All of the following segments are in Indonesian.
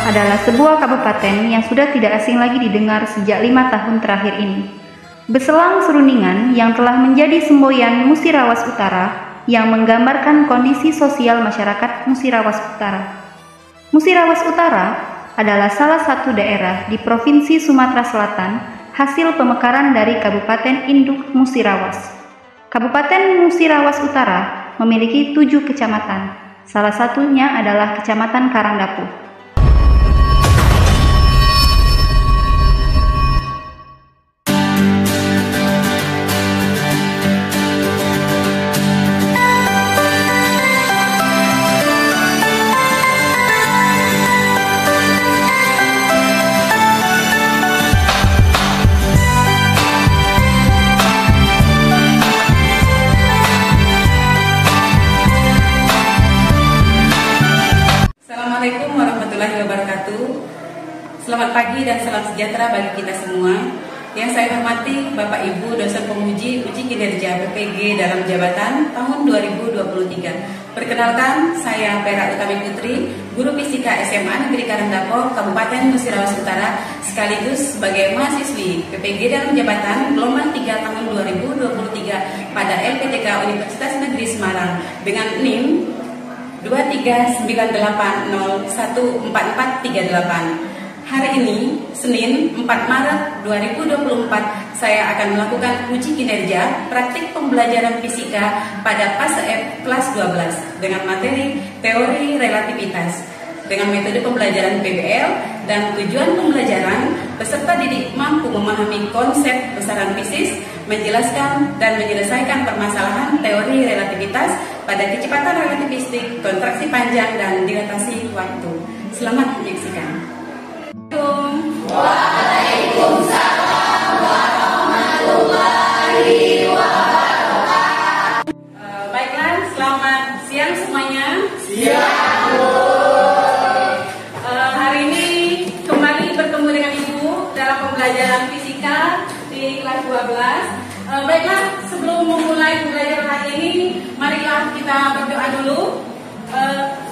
adalah sebuah kabupaten yang sudah tidak asing lagi didengar sejak 5 tahun terakhir ini. Beselang serundingan yang telah menjadi semboyan Musirawas Utara yang menggambarkan kondisi sosial masyarakat Musirawas Utara. Musirawas Utara adalah salah satu daerah di Provinsi Sumatera Selatan hasil pemekaran dari Kabupaten Induk Musirawas. Kabupaten Musirawas Utara memiliki 7 kecamatan, salah satunya adalah Kecamatan Karangdapu. Assalamualaikum warahmatullahi wabarakatuh. Selamat pagi dan salam sejahtera bagi kita semua. Yang saya hormati Bapak Ibu dosen penguji uji kinerja PPG dalam jabatan tahun 2023. Perkenalkan, saya Pera Utami Putri, guru fisika SMA Negeri Karangdapu, Kabupaten Musirawas Utara, sekaligus sebagai mahasiswi PPG dalam jabatan gelombang 3 tahun 2023 pada LPTK Universitas Negeri Semarang dengan NIM 2398014438. Hari ini, Senin 4 Maret 2024, saya akan melakukan uji kinerja praktik pembelajaran fisika pada fase F kelas 12 dengan materi teori relativitas dengan metode pembelajaran PBL dan tujuan pembelajaran peserta didik mampu memahami konsep besaran fisis, menjelaskan dan menyelesaikan permasalahan teori relativitas pada kecepatan relativistik, kontraksi panjang dan dilatasi waktu. Selamat menyaksikan. Waalaikumsalam warahmatullahi wabarakatuh. Baiklah, selamat siang semuanya. Siang, Bu. Hari ini kembali bertemu dengan Ibu dalam pembelajaran fisika di kelas 12. Baiklah, sebelum memulai pembelajaran hari ini, marilah kita berdoa dulu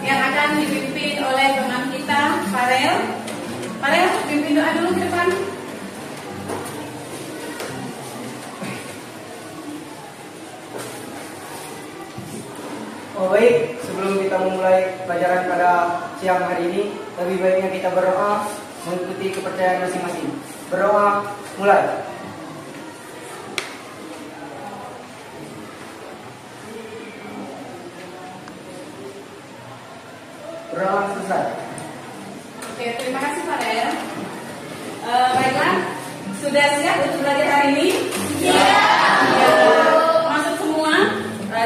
yang akan dipimpin oleh teman kita, Farel. Farel, pimpin doa dulu ke depan. Oh baik, sebelum kita memulai pelajaran pada siang hari ini, lebih baiknya kita berdoa mengikuti kepercayaan masing-masing. Berdoa, mulai. Berdoa selesai. Oke, terima kasih Farel. Baiklah, sudah siap untuk belajar hari ini? Ya. Masuk semua.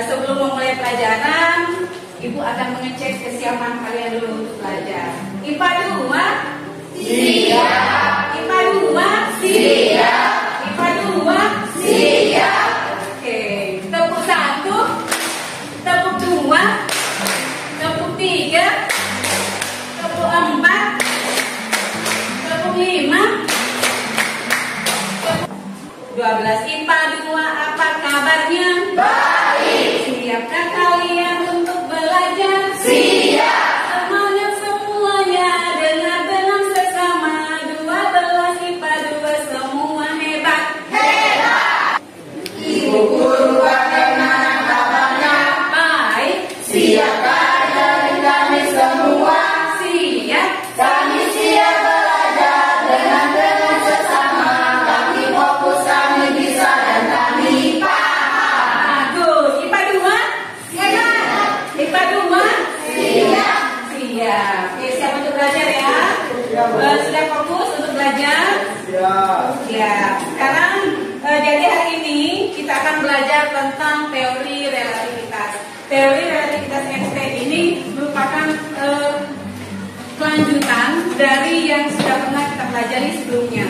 Sebelum memulai pelajaran, Ibu akan mengecek kesiapan kalian dulu untuk belajar. IPA 2? Siap. IPA 2? Siap. IPA 2? Siap. Oke, tepuk 1, tepuk 2, tepuk 3, tepuk 4, tepuk 5, 12. IPA 2, apa kabarnya? Baik. Siapkah kalian untuk belajar? Siap. Semangat semuanya, dengar dengan sesama. 12 IPA 2 semua hebat. Hebat. Ibu guru bagaimana kabarnya? Baik. Siapkah dari kami semua? Siap. Kami siap belajar dengan sesama. Kami fokus, kami bisa dan kami paham. Bagus. IPA 2? Siap. IPA 2? Siap. Siap. Oke, siap untuk belajar ya? Sudah fokus untuk belajar? Siap. Ya. Sekarang jadi hari ini kita akan belajar tentang teori relativitas. Teori relativitas Einstein ini merupakan kelanjutan dari yang sudah pernah kita pelajari sebelumnya.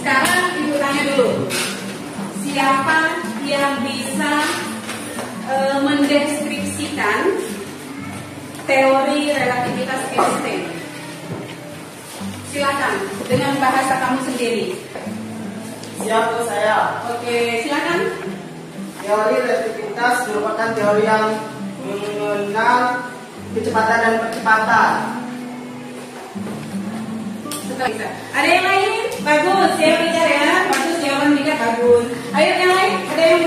Sekarang Ibu tanya dulu, siapa yang bisa mendeskripsikan teori relativitas Einstein? Silakan dengan bahasa kamu sendiri. Siap, Bu, saya. Oke, silakan. Teori relativitas merupakan teori yang mengenal kecepatan dan percepatan. Bisa. Ada yang lain? Bagus, saya bicara ya. Bagus, jawaban juga bagus. Ayo yang lain, ada yang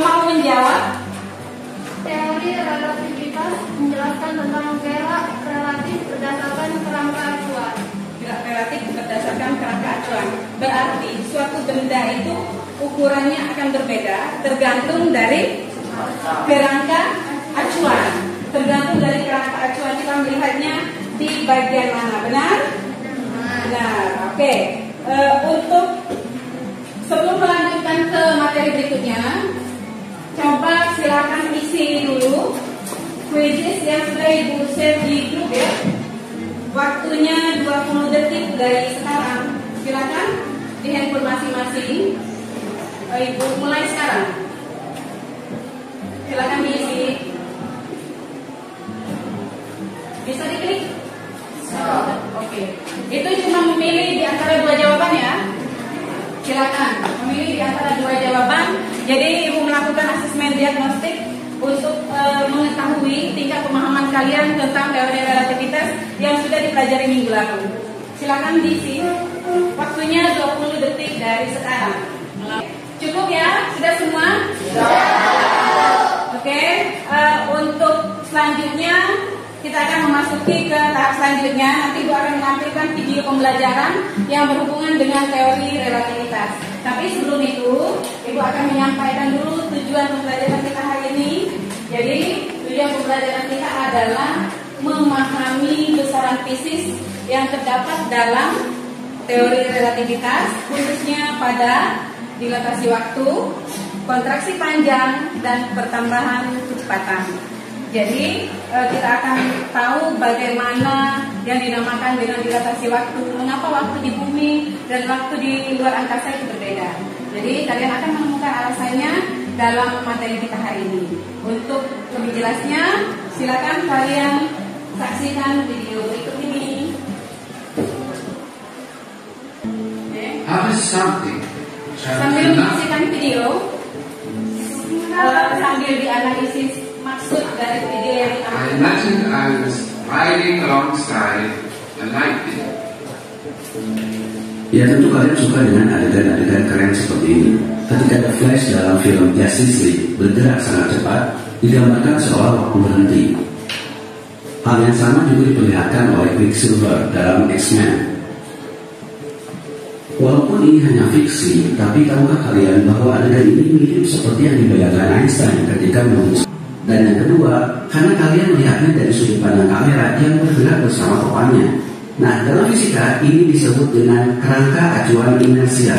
mau menjawab? Teori relativitas menjelaskan tentang gerak relatif berdasarkan kerangka acuan. Gerak relatif berdasarkan kerangka acuan. Berarti suatu benda itu ukurannya akan berbeda tergantung dari kerangka acuan. Tergantung dari kerangka acuan kita melihatnya di bagian mana, benar? Benar. Oke. Untuk sebelum melanjutkan ke materi berikutnya, coba silakan isi dulu quizzes yang sudah Ibu share di grup ya. Waktunya 20 detik dari sekarang. Silakan di handphone masing-masing. Ibu mulai sekarang. Silakan diisi. Bisa diklik? Oke. Itu cuma memilih di antara dua jawaban ya. Silakan memilih di antara dua jawaban. Jadi Ibu melakukan asesmen diagnostik untuk mengetahui tingkat pemahaman kalian tentang teori relativitas yang sudah dipelajari minggu lalu. Silakan diisi. Waktunya 20 detik dari sekarang. Cukup ya? Sudah semua? Oke. Untuk selanjutnya kita akan memasuki ke tahap selanjutnya. Nanti Ibu akan menampilkan video pembelajaran yang berhubungan dengan teori relativitas. Tapi sebelum itu, Ibu akan menyampaikan dulu tujuan pembelajaran kita hari ini. Jadi, tujuan pembelajaran kita adalah memahami besaran fisis yang terdapat dalam teori relativitas, khususnya pada dilatasi waktu, kontraksi panjang, dan pertambahan kecepatan. Jadi kita akan tahu bagaimana yang dinamakan dengan dilatasi waktu, mengapa waktu di bumi dan waktu di luar angkasa itu berbeda. Jadi kalian akan menemukan alasannya dalam materi kita hari ini. Untuk lebih jelasnya, silakan kalian saksikan video berikut ini. Sambil menyaksikan video, sambil dianalisis maksud dari video yang kita I imagine I was riding alongside a lightning. Ya tentu kalian suka dengan adegan-adegan keren seperti ini. Ketika The Flash dalam film Justice League bergerak sangat cepat, digambarkan seolah waktu berhenti. Hal yang sama juga diperlihatkan oleh Quicksilver dalam X-Men. Walaupun ini hanya fiksi, tapi tahukah kalian bahwa adegan ini mirip seperti yang dibayangkan Einstein ketika menulis. Dan yang kedua, karena kalian melihatnya dari sudut pandang kamera yang bergerak bersama topannya. Nah, dalam fisika ini disebut dengan kerangka acuan inersia.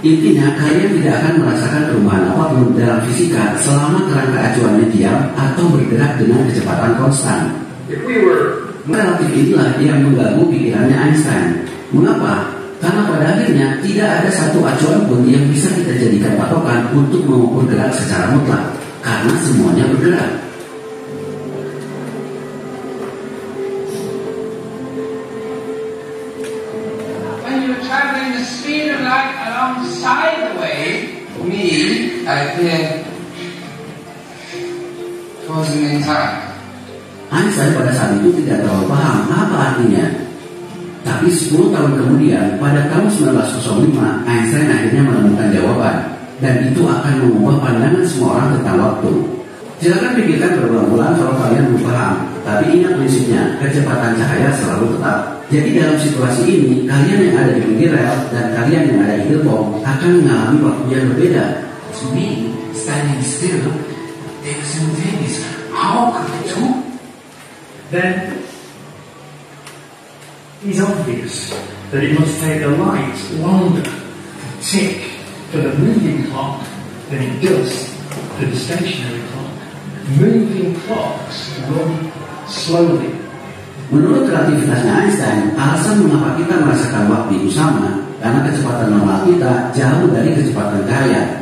Intinya, kalian tidak akan merasakan perubahan apapun dalam fisika selama kerangka acuannya diam atau bergerak dengan kecepatan konstan. Relatif inilah yang mengganggu pikirannya Einstein. Mengapa? Karena pada akhirnya tidak ada satu acuan pun yang bisa kita jadikan patokan untuk mengukur gerak secara mutlak. Karena semuanya bergerak. When you're traveling the speed of light alongside the wave, I think frozen in time. Einstein pada saat itu tidak terlalu paham apa artinya. Tapi 10 tahun kemudian, pada tahun 1905, Einstein akhirnya menemukan jawaban. Dan itu akan mengubah pandangan semua orang tentang waktu. Silakan pikirkan berulang-ulang kalau kalian belum paham. Tapi ingat prinsipnya, kecepatan cahaya selalu tetap. Jadi dalam situasi ini, kalian yang ada di pinggir rel dan kalian yang ada di gerbong akan mengalami waktu yang berbeda. To me, standing still, they were simultaneous. How could the two? Then it's obvious that it must take the light longer to tick for the moving clock than it does for the stationary clock. Moving clocks run slowly. Menurut relativitasnya Einstein, alasan mengapa kita merasakan waktu itu sama karena kecepatan normal kita jauh dari kecepatan cahaya.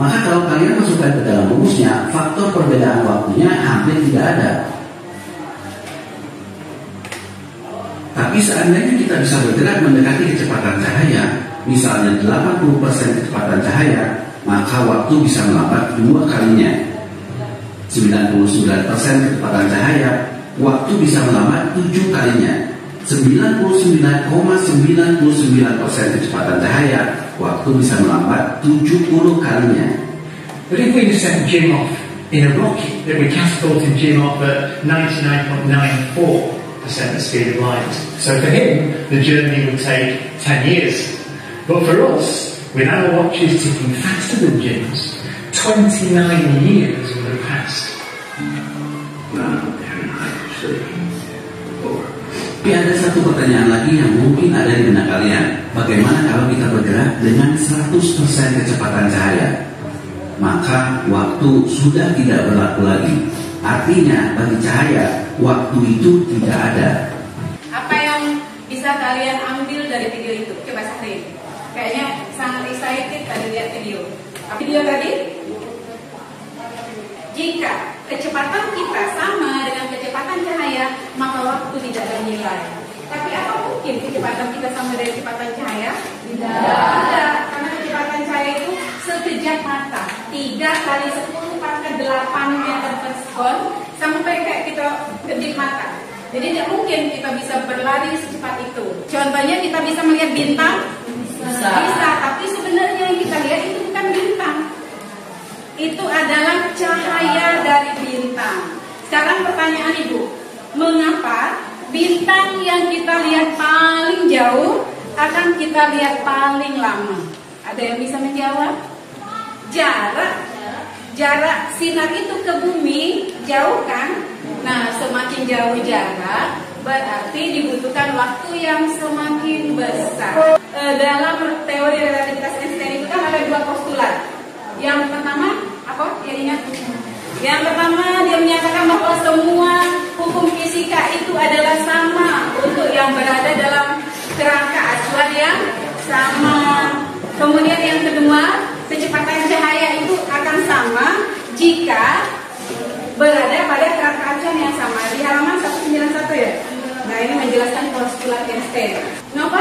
Maka kalau kalian masukkan ke dalam rumusnya, faktor perbedaan waktunya hampir tidak ada. Tapi seandainya kita bisa bergerak mendekati kecepatan cahaya, misalnya 80% kecepatan cahaya, maka waktu bisa melambat 2 kalinya. 99% kecepatan cahaya, waktu bisa melambat 7 kalinya. 99,99% kecepatan cahaya, waktu bisa melambat 70 kalinya. But if we send Jim off in a rocket, that we catapulted Jim off at 99.94% the speed of light. So for him, the journey would take 10 years. But for us, with our watches ticking faster than Jim's, 29 years would have passed. Tapi ada satu pertanyaan lagi yang mungkin ada di benak kalian. Bagaimana kalau kita bergerak dengan 100% kecepatan cahaya? Maka waktu sudah tidak berlaku lagi. Artinya bagi cahaya, waktu itu tidak ada. Apa yang bisa kalian ambil dari video itu? Coba Sahrin. Kayaknya sangat excited tadi lihat video. Video tadi? Jika kecepatan kita sama dengan kecepatan cahaya, maka waktu tidak bernilai. Tapi apa mungkin kecepatan kita sama dengan kecepatan cahaya? Tidak. Karena kecepatan cahaya itu sekejap mata. 3 kali 10 pangkat 8 meter per sekon, sampai kayak kita kedip mata. Jadi tidak mungkin kita bisa berlari secepat itu. Contohnya kita bisa melihat bintang? Bisa. Tapi sebenarnya yang kita lihat itu bukan bintang. Itu adalah cahaya dari bintang. Sekarang pertanyaan Ibu, mengapa bintang yang kita lihat paling jauh akan kita lihat paling lama? Ada yang bisa menjawab? Jarak sinar itu ke bumi jauh kan? Nah, semakin jauh jarak berarti dibutuhkan waktu yang semakin besar. Dalam teori relativitas Einstein itu kan ada 2 postulat. Yang pertama apa? Yang pertama dia menyatakan bahwa semua hukum fisika itu adalah sama untuk yang berada dalam kerangka acuan yang sama. Kemudian yang kedua, kecepatan cahaya itu akan sama jika berada pada kerangka acuan yang sama. Di halaman 191 ya. Nah, ini menjelaskan postulat Einstein. Kenapa?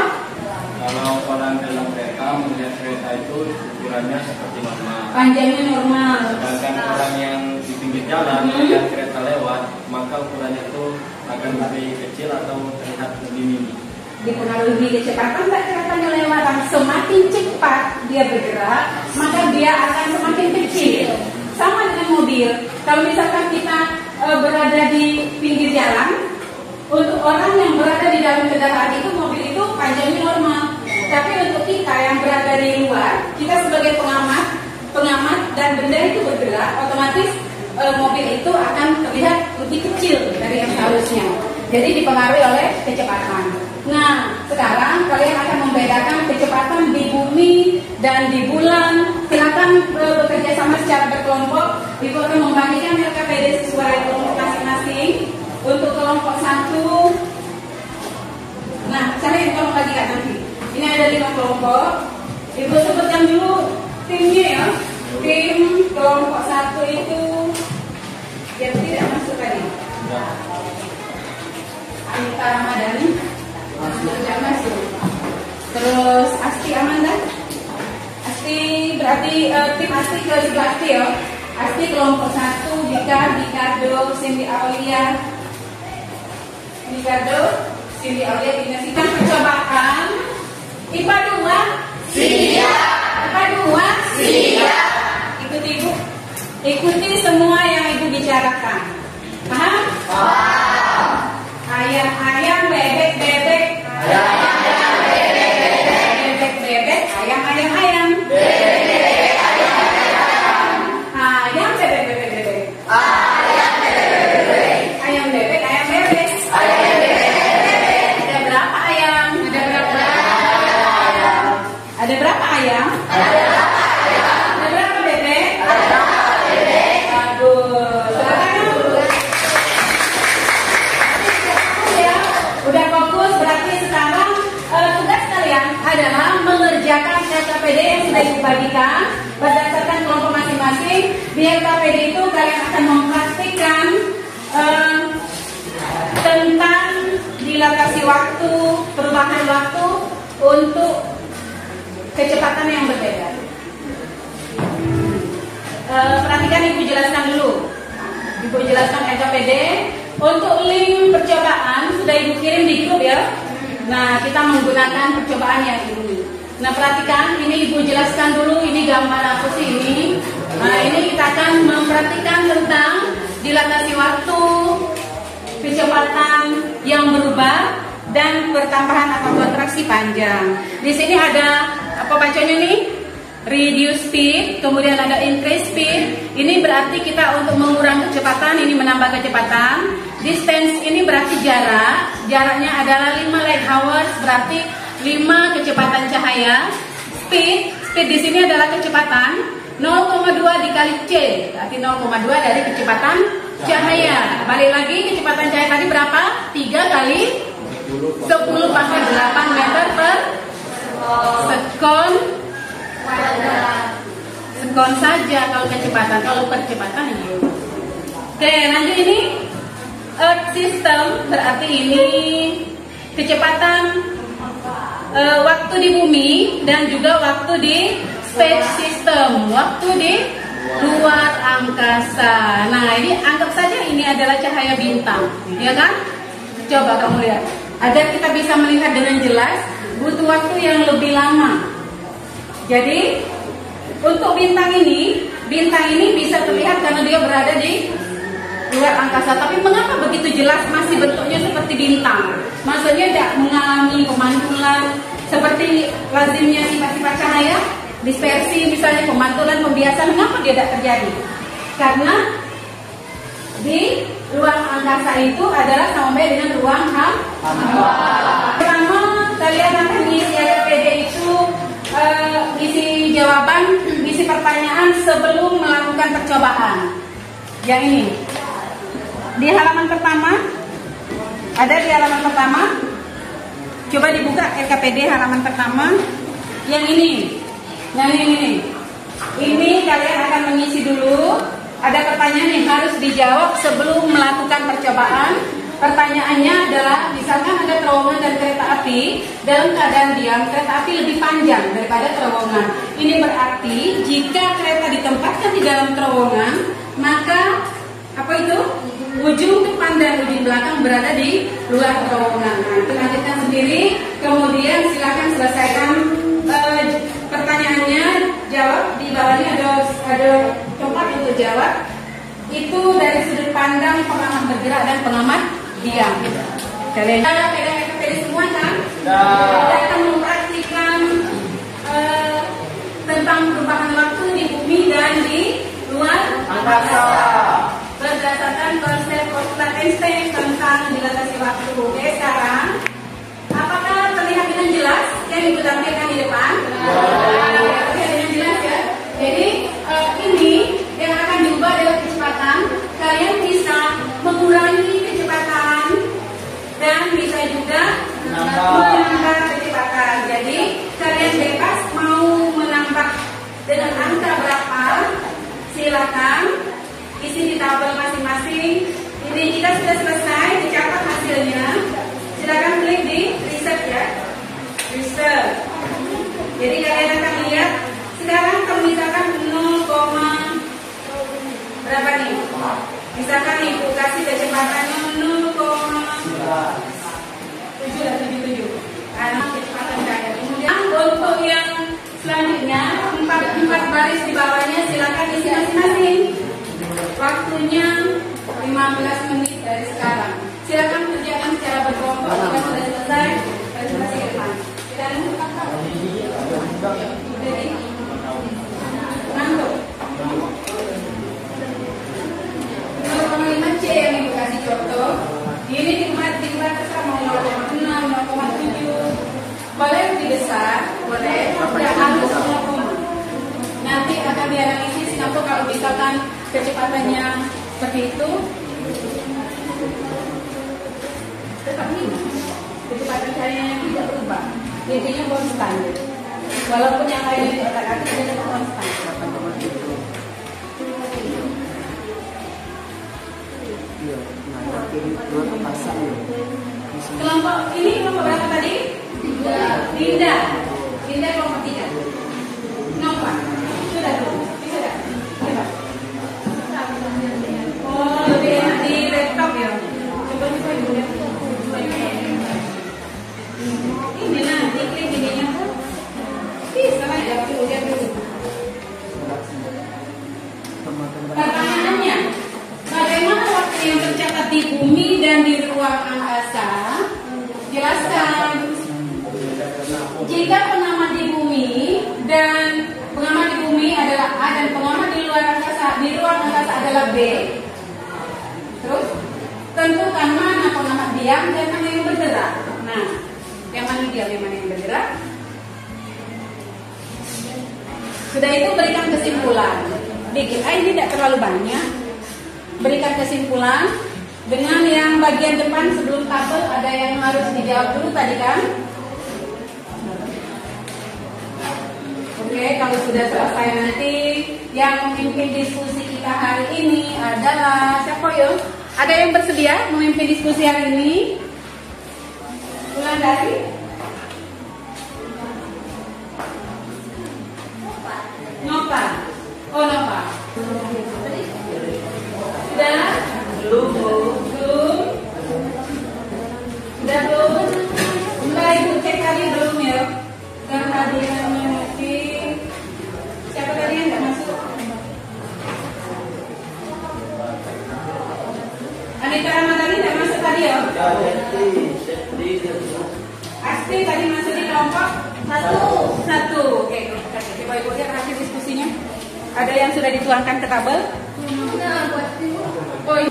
Kalau orang dalam kereta melihat kereta itu ukurannya seperti normal. Panjangnya normal. Sedangkan orang yang di pinggir jalan melihat kereta lewat, maka ukurannya itu akan lebih kecil atau terlihat lebih mini. Dipengaruhi kecepatan tak keretanya lewat. Semakin cepat dia bergerak, maka dia akan semakin kecil. Sama dengan mobil. Kalau misalkan kita berada di pinggir jalan, untuk orang yang berada di dalam kendaraan itu, mobil itu panjangnya normal. Tapi untuk kita yang berada di luar, kita sebagai pengamat dan benda itu bergerak, otomatis mobil itu akan terlihat lebih kecil dari yang seharusnya. Jadi dipengaruhi oleh kecepatan. Nah, sekarang kalian akan membedakan kecepatan di bumi dan di bulan. Silakan bekerja sama secara berkelompok. Ibu akan membagikan LKPD sesuai kelompok masing-masing. Untuk kelompok 1, nah cari kelompok lagi kan nanti. Ini ada 5 kelompok. Ibu sebutkan dulu timnya ya. Tim kelompok 1 itu yang tidak masuk tadi. Anita Ramadhani tidak masuk. Terus Asti Amanda. Asti berarti tim Asti ke sebelah Asti ya. Asti kelompok 1, Dikado, Cindy Aulia. Cindy Aulia dinasikan percobaan. IPA 2 siap. IPA 2 siap. Ikuti Ibu. Ikuti semua yang Ibu bicarakan. Paham? Paham. Ayam-ayam, bebek-bebek. Ayam-ayam, bebek-bebek. Bebek-bebek, ayam-ayam-ayam. Bebek-bebek, ayam-ayam. Ayam bebek-bebek. Ayam bebek-bebek. Ayam bebek, ayam bebek. Ayam bebek. Ada berapa ayam? Ada berapa ayam? Ada berapa ayam? Ada berapa ayam? Ada berapa bebek? Ada berapa bebek? Aduh, silakan. Ya, udah fokus. Berarti sekarang tugas kalian adalah mengerjakan LKPD yang sudah dibagikan berdasarkan kelompok masing-masing. Di LKPD itu kalian akan mempraktikkan tentang dilatasi waktu, perubahan waktu untuk kecepatan yang berbeda. Perhatikan Ibu jelaskan dulu. Ibu jelaskan LKPD. Untuk link percobaan sudah Ibu kirim di grup ya. Nah, kita menggunakan percobaan yang ini. Nah, perhatikan, ini Ibu jelaskan dulu, ini gambar apa sih ini. Nah, ini kita akan memperhatikan tentang dilatasi waktu, kecepatan yang berubah, dan pertambahan atau kontraksi panjang. Di sini ada apa bacanya nih? Reduce speed, kemudian ada increase speed. Ini berarti kita untuk mengurangi kecepatan, ini menambah kecepatan. Distance ini berarti jarak. Jaraknya adalah 5 light hours, berarti 5 kecepatan cahaya. Speed di sini adalah kecepatan 0,2 dikali C, berarti 0,2 dari kecepatan cahaya. Balik lagi, kecepatan cahaya tadi berapa? 3 kali 10 pangkat 8 meter per sekon. Sekon saja kalau kecepatan, kalau percepatan ini. Oke, lanjut ini Earth system, berarti ini kecepatan waktu di bumi dan juga waktu di space system, waktu di luar angkasa. Nah, ini anggap saja ini adalah cahaya bintang, ya kan? Coba kamu lihat. Agar kita bisa melihat dengan jelas, butuh waktu yang lebih lama. Jadi untuk bintang ini bisa terlihat karena dia berada di luar angkasa. Tapi mengapa begitu jelas masih bentuknya seperti bintang? Maksudnya tidak mengalami pemantulan seperti lazimnya sifat-sifat cahaya, dispersi misalnya, pemantulan, pembiasan. Mengapa dia tidak terjadi? Karena di ruang angkasa itu adalah sama dengan ruang hampa. Pertama, kalian akan mengisi LKPD itu isi jawaban, isi pertanyaan sebelum melakukan percobaan. Yang ini di halaman pertama, ada di halaman pertama. Coba dibuka LKPD halaman pertama. Yang ini. Ini kalian akan mengisi dulu. Ada pertanyaan yang harus dijawab sebelum melakukan percobaan. Pertanyaannya adalah, misalkan ada terowongan dan kereta api, dalam keadaan diam, kereta api lebih panjang daripada terowongan. Ini berarti jika kereta ditempatkan di dalam terowongan, maka apa itu? Ujung depan dan ujung belakang berada di luar terowongan. Nah, itu lanjutkan sendiri. Kemudian silakan selesaikan pertanyaannya, jawab. Di bawahnya ada tempat untuk jawab. Itu dari sudut pandang pengamat bergerak dan pengamat diam. Kalian pegang semua kan? Kita akan mempraktikkan tentang perubahan waktu di bumi dan di luar angkasa berdasarkan konsep postulat Einstein tentang dilatasi waktu. Oke, sekarang apakah terlihat dengan jelas yang Ibu tampilkan di depan? Terlihat dengan jelas ya. Jadi ini yang akan diubah adalah kecepatan. Kalian bisa mengurangi kecepatan dan bisa juga menambah kecepatan. Jadi kalian bebas mau menambah dengan angka berapa, silakan isi di tabel masing-masing. Ini kita sudah selesai, dicatat hasilnya. Silakan klik di research ya, research. Jadi kalian akan lihat sekarang kalau misalkan 0, berapa nih? Misalkan Ibu kasih kecepatannya 0,77. Karena kecepatan cahaya. Kemudian untuk yang selanjutnya 4 baris di bawahnya silakan isi masing-masing. Waktunya 15 menit dari sekarang. Silakan kerjakan secara berkelompok. Jika sudah selesai, presentasi ke depan. Dan ngantuk. 0,5 C yang Ibu kasih contoh. Ini dibuat terserah mau 0,6, 0,7. Boleh lebih besar, boleh. Tidak harus 0, nanti akan dianalisis. Kenapa kalau misalkan kecepatannya seperti itu, tetap ini kecepatan cahayanya tidak berubah, intinya konstan. Walaupun yang lainnya di otak-atik dia tetap konstan. Kelompok ini kelompok berapa tadi? Linda kelompok 3. Nova sudah belum? Sudah. Oh, di ruang angkasa adalah B. Terus tentukan mana pengamat diam dan mana yang bergerak. Nah, yang mana diam, yang mana yang bergerak. Sudah itu berikan kesimpulan. Dikit, ini tidak terlalu banyak. Berikan kesimpulan dengan yang bagian depan sebelum tabel ada yang harus dijawab dulu tadi kan? Oke, kalau sudah selesai nanti yang memimpin diskusi kita hari ini adalah siapa yo? Ada yang bersedia memimpin diskusi hari ini? Wulandari? Nova. Oh, Nova. Sudah? Belum. Sudah belum? Mulai ibu cek tadi belum ya? Dan tadi yang mengerti. Siapa tadi yang tidak masuk? Anita Ramadhani tidak masuk tadi ya? Asti tadi masuk di kelompok satu. Oke, coba ibu lihat hasil diskusinya. Ada yang sudah dituangkan ke tabel? Oh, iya.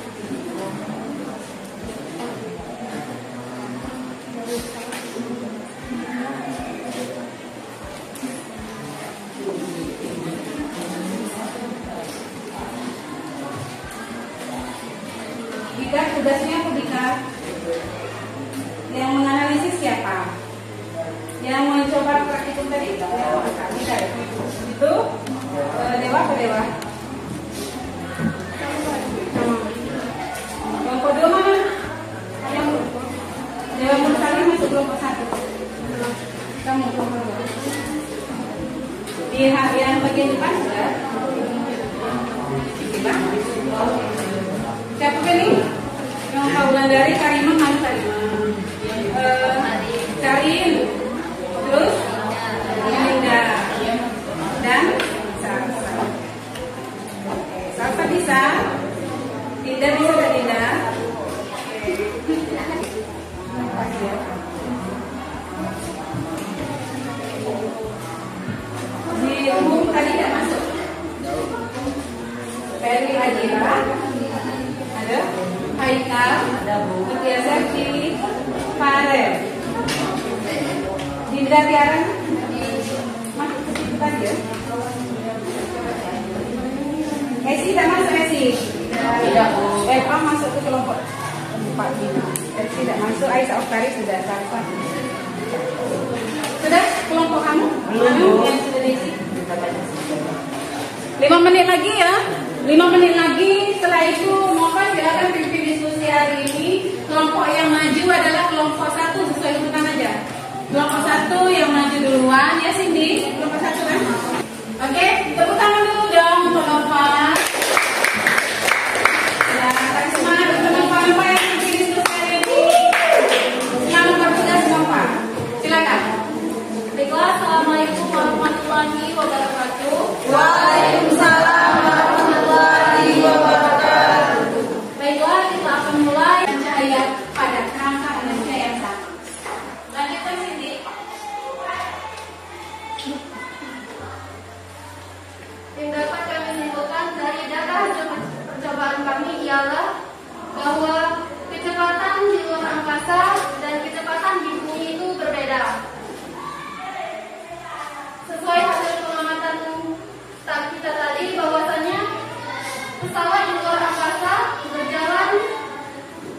Tugasnya Publika. Yang menganalisis siapa? Yang mencoba praktikum tadi? Itu Dewa apa Dewa? Kelompok 2 mana? Dewa Mursalim masuk kelompok 1. Kamu kelompok 2. Yang bagian depan sudah. Siapa ini? Yang Wulandari, Karimah, mana Karimah? Karin, terus Linda dan Salsa. Salsa bisa? Linda bisa gak Linda? Di umum tadi tidak masuk. Ferry Adira ada. Haikal, Mutia Zakti, Farel, Dinda Tiara, masuk ke situ tadi ya. Esi tidak masuk Esi. Eva masuk ke kelompok 4. Esi tidak masuk. Aisyah Oktari sudah sampai. Sudah kelompok kamu? Belum. Yang sudah diisi. 5 menit lagi ya. 5 menit lagi. Setelah itu mohon silakan pimpin diskusi hari ini. Kelompok yang maju adalah kelompok 1 sesuai urutan aja. Kelompok 1 yang maju duluan ya Cindy. Kelompok 1 kan? Oke, tepuk tangan dulu dong untuk Nova. Ya, kasih semangat untuk Nova yang pimpin diskusi hari ini. Selamat bertugas Nova. Silakan. Baiklah, Assalamualaikum warahmatullahi wabarakatuh. Waalaikumsalam warahmatullahi wabarakatuh. Baiklah, kita akan mulai Cahaya pada kerangka energi yang sama. lanjutkan sini. Yang dapat kami simpulkan dari data hasil percobaan kami ialah bahwa kecepatan di luar angkasa dan kecepatan di bumi itu berbeda. Sesuai hasil pengamatan staf kita tadi, bahwasanya pesawat di luar angkasa berjalan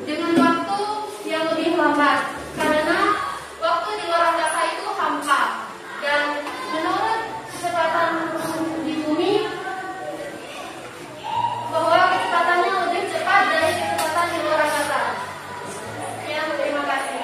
dengan waktu yang lebih lambat karena waktu di luar angkasa itu hampa, dan menurut kecepatan di bumi bahwa kecepatannya lebih cepat dari kecepatan di luar angkasa. Ya, terima kasih.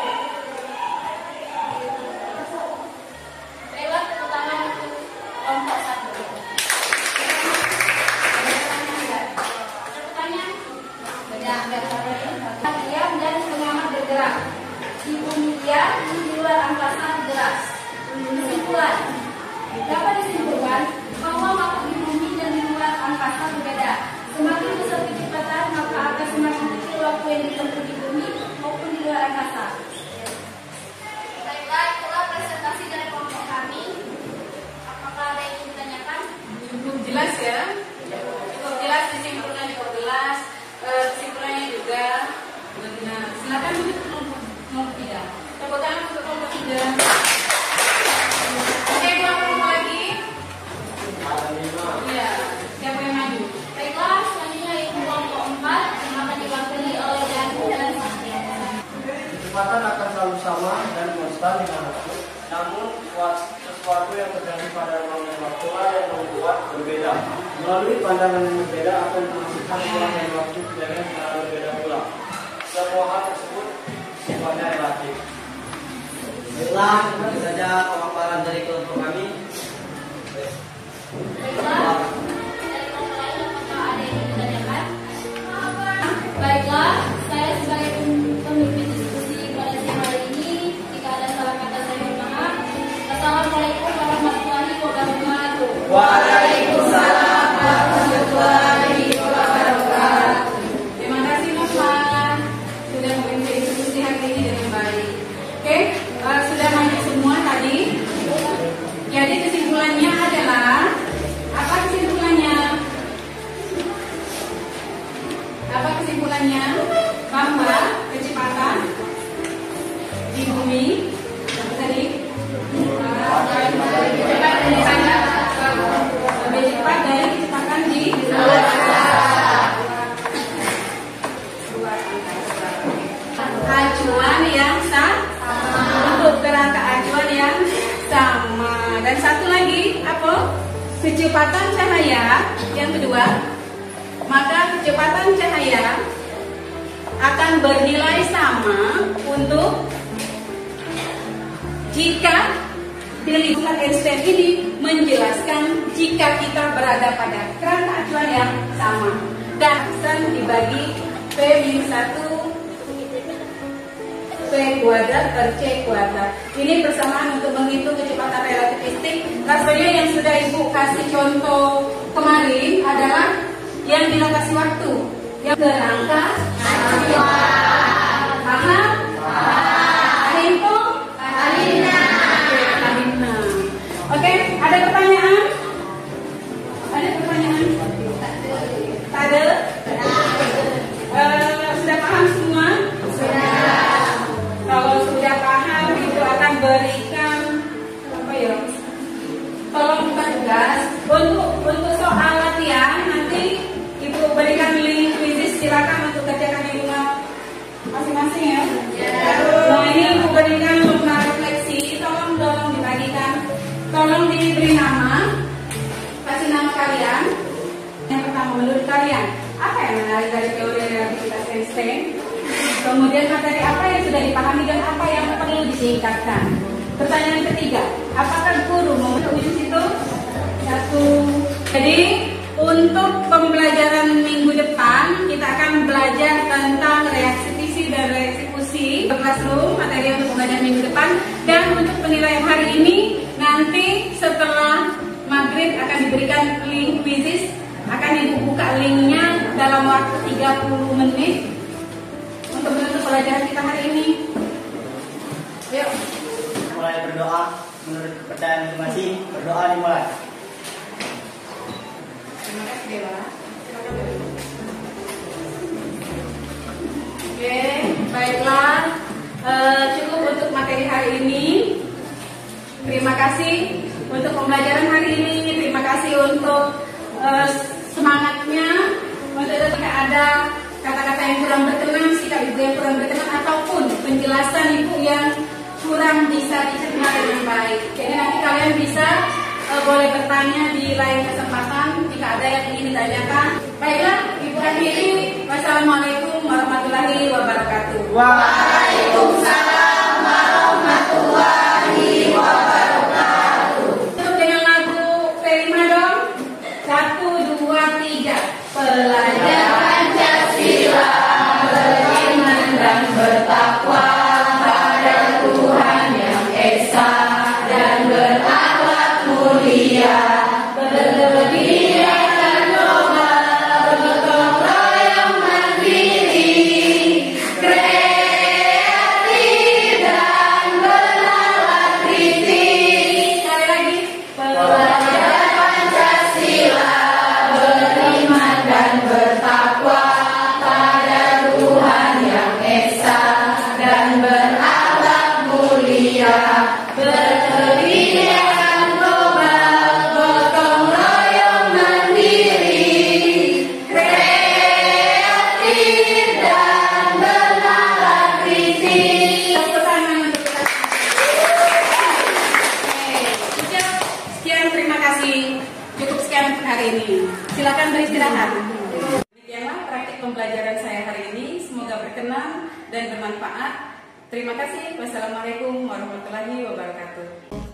semesta dengan waktu, namun sesuatu yang terjadi pada ruang dan waktu yang membuat berbeda. Melalui pandangan yang berbeda akan menghasilkan ruang dan waktu dengan cara berbeda pula. Semua hal tersebut sifatnya relatif. Baiklah, itu saja pemaparan dari kelompok kami. Baiklah, saya sebagai pemimpin diskusi pada siang hari ini, jika ada salah kata saya mohon maaf. Assalamualaikum warahmatullahi wabarakatuh. Waalaikumsalam warahmatullahi wabarakatuh. Terima kasih Bapak sudah memimpin diskusi hari ini dengan baik. Oke, sudah banyak semua tadi. Jadi kesimpulannya adalah apa kesimpulannya? Apa kesimpulannya? Bahwa kecepatan di bumi tadi lebih cepat dari kecepatan di luar angkasa. Acuan yang sama untuk kerangka acuan yang sama. Dan satu lagi apa? Kecepatan cahaya yang kedua. Maka kecepatan cahaya akan bernilai sama untuk jika lingkungan Einstein ini menjelaskan jika kita berada pada kerangka acuan yang sama dan dibagi P-1 P kuadrat per C kuadrat. Ini persamaan untuk menghitung kecepatan relativistik. Rasanya yang sudah Ibu kasih contoh kemarin adalah yang dilatasi waktu, yang kerangka acuan. Paham? Info? Alina. Oke, ada pertanyaan? Ada pertanyaan? Tak ada? Sudah paham semua? Sudah. Kalau sudah paham, itu akan berikan apa ya? Tolong buka tugas untuk soal latihan nanti Ibu berikan link quizzes, silakan untuk kerjakan di rumah masing-masing ya. Nah ini Ibu berikan jurnal refleksi, tolong dibagikan, tolong diberi nama, kasih nama kalian. Yang pertama, menurut kalian apa yang menarik dari teori relativitas Einstein? Kemudian materi apa yang sudah dipahami dan apa yang perlu ditingkatkan? Pertanyaan ketiga, apakah guru memenuhi itu? Satu. Jadi untuk pembelajaran minggu depan kita akan belajar tentang reaksi fisik dan reaksi fusi classroom, materi untuk pembelajaran minggu depan. Dan untuk penilaian hari ini nanti setelah maghrib akan diberikan link quizzes, akan dibuka linknya dalam waktu 30 menit untuk menutup pelajaran kita hari ini. Yuk. Mulai berdoa menurut kepercayaan masing-masing. Berdoa dimulai. Terima kasih Dewa. Oke, baiklah. Cukup untuk materi hari ini. Terima kasih untuk pembelajaran hari ini. Terima kasih untuk semangatnya. Untuk jika ada kata-kata yang kurang berkenan, sikap Ibu yang kurang berkenan, ataupun penjelasan Ibu yang kurang bisa dicerna dengan baik. Jadi nanti kalian bisa boleh bertanya di lain kesempatan jika ada yang ingin ditanyakan. Baiklah, Ibu akhiri. Wassalamualaikum warahmatullahi wabarakatuh. Waalaikumsalam warahmatullahi wabarakatuh. Tutup dengan lagu Terima dong. 1, 2, 3. Pelajar Pancasila beriman dan bertakwa pada Tuhan yang esa dan berakhlak mulia, berkegiatan doa, bergotong royong mandiri, kreatif dan bernalar sekian hari ini. Silakan beristirahat. Demikianlah praktik pembelajaran saya hari ini. Semoga berkenan dan bermanfaat. Terima kasih. Wassalamualaikum warahmatullahi wabarakatuh.